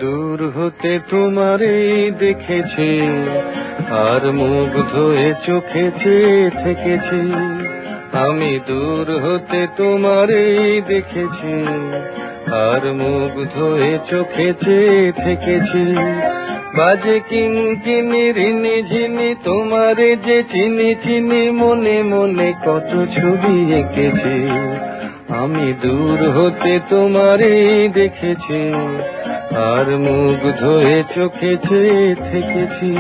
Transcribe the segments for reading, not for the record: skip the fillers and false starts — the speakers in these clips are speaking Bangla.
দূর হতে তোমারে দেখেছি, আর মুগ্ধ হয়ে চোখে চেয়ে থেকেছি। আমি দূর হতে তোমারে দেখেছি, আর মুগ্ধ হয়ে চোখে চেয়ে থেকেছি। বাজে কিনকিনি রিনি ঝিনি তোমারে যে চিনি চিনি, মনে মনে কত ছবি এঁকেছি। আমি দূর হতে তোমারে দেখেছি, আর মুগ্ধ হয়ে চোখে চেয়ে থেকেছি।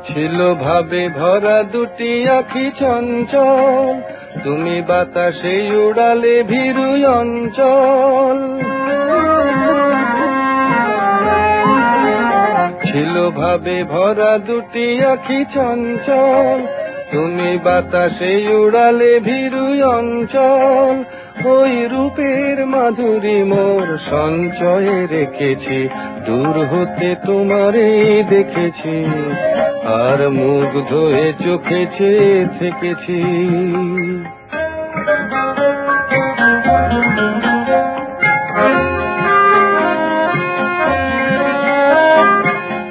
ছিল ভাবে ভরা দুটি আখি চঞ্চল, তুমি বাতাসে উড়ালে ভীরু অঞ্চল। ছিল ভাবে ভরা দুটি আখি চঞ্চল, তুমি বাতাসে উড়ালে ভীরু অঞ্চল। ওই রূপের মাধুরী মোর সঞ্চয়ে রেখেছি, দূর হতে তোমারে দেখেছি, আর মুগ্ধ হয়ে চোখে চেয়ে থেকেছি।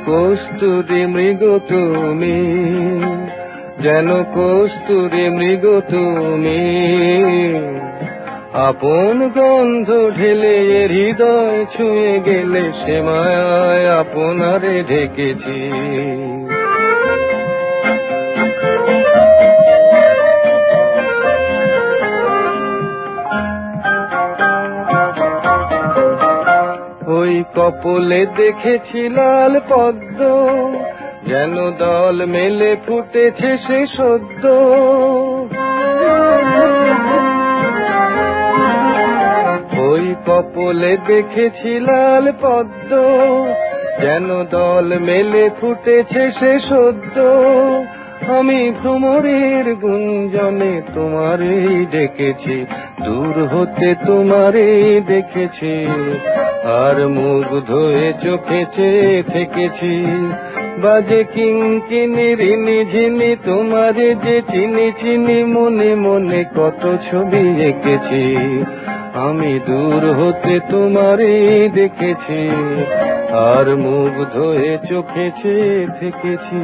কস্তুরী মৃগ তুমি, যেন কস্তুরী মৃগ তুমি, আপন গন্ধ ঢেলে হৃদয় ছুঁয়ে গেলে, সে মায়ায় আপনারে ঢেকেছি। ওই কপলে দেখেছি লাল পদ্ম, যেন দল মেলে ফুটেছে সে সদ্য। ওই কপলে দেখেছি লাল পদ্ম, যেন দল মেলে ফুটেছে সে সদ্য। আমি ভ্রমরের গুঞ্জনে তোমারে ডেকেছি, দূর হতে তোমারে দেখেছি, আর মুগ্ধ হয়ে চোখে চেয়ে থেকেছি। বাজে কিনকিনি রিনি ঝিনি তোমারে যে চিনি চিনি, মনে মনে কত ছবি এঁকেছি। আমি দূর হতে তোমারে দেখেছি, আর মুগ্ধ হয়ে চোখে চেয়ে থেকেছি।